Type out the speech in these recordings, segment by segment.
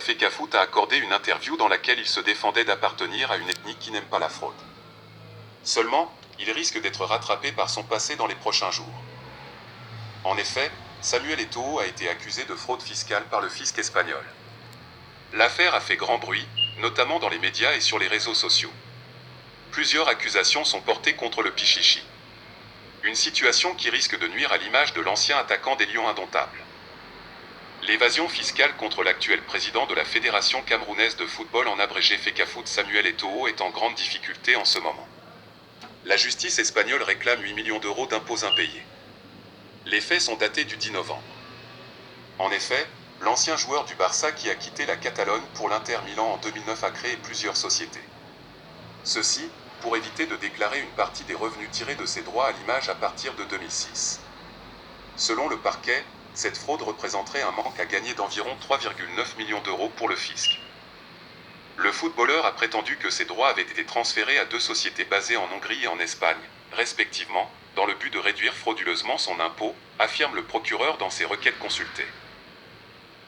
Fecafoot a accordé une interview dans laquelle il se défendait d'appartenir à une ethnie qui n'aime pas la fraude. Seulement, il risque d'être rattrapé par son passé dans les prochains jours. En effet, Samuel Eto'o a été accusé de fraude fiscale par le fisc espagnol. L'affaire a fait grand bruit, notamment dans les médias et sur les réseaux sociaux. Plusieurs accusations sont portées contre le Pichichi. Une situation qui risque de nuire à l'image de l'ancien attaquant des Lions indomptables. L'évasion fiscale contre l'actuel président de la Fédération camerounaise de football en abrégé Fecafoot Samuel Eto'o est en grande difficulté en ce moment. La justice espagnole réclame 8 millions d'euros d'impôts impayés. Les faits sont datés du 10 novembre. En effet, l'ancien joueur du Barça qui a quitté la Catalogne pour l'Inter Milan en 2009 a créé plusieurs sociétés. Ceci, pour éviter de déclarer une partie des revenus tirés de ses droits à l'image à partir de 2006. Selon le parquet, cette fraude représenterait un manque à gagner d'environ 3,9 millions d'euros pour le fisc. Le footballeur a prétendu que ses droits avaient été transférés à deux sociétés basées en Hongrie et en Espagne, respectivement, dans le but de réduire frauduleusement son impôt, affirme le procureur dans ses requêtes consultées.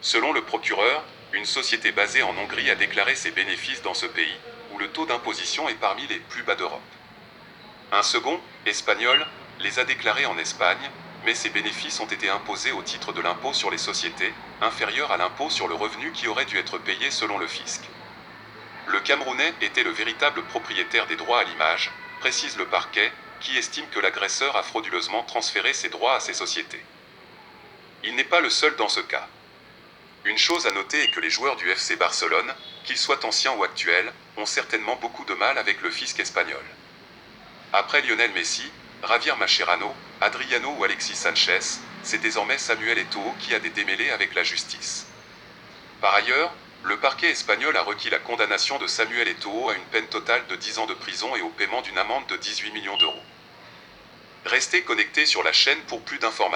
Selon le procureur, une société basée en Hongrie a déclaré ses bénéfices dans ce pays, où le taux d'imposition est parmi les plus bas d'Europe. Un second, espagnol, les a déclarés en Espagne, mais ces bénéfices ont été imposés au titre de l'impôt sur les sociétés, inférieur à l'impôt sur le revenu qui aurait dû être payé selon le fisc. Le Camerounais était le véritable propriétaire des droits à l'image, précise le parquet, qui estime que l'agresseur a frauduleusement transféré ses droits à ces sociétés. Il n'est pas le seul dans ce cas. Une chose à noter est que les joueurs du FC Barcelone, qu'ils soient anciens ou actuels, ont certainement beaucoup de mal avec le fisc espagnol. Après Lionel Messi, Javier Mascherano, Adriano ou Alexis Sanchez, c'est désormais Samuel Eto'o qui a des démêlés avec la justice. Par ailleurs, le parquet espagnol a requis la condamnation de Samuel Eto'o à une peine totale de 10 ans de prison et au paiement d'une amende de 18 millions d'euros. Restez connectés sur la chaîne pour plus d'informations.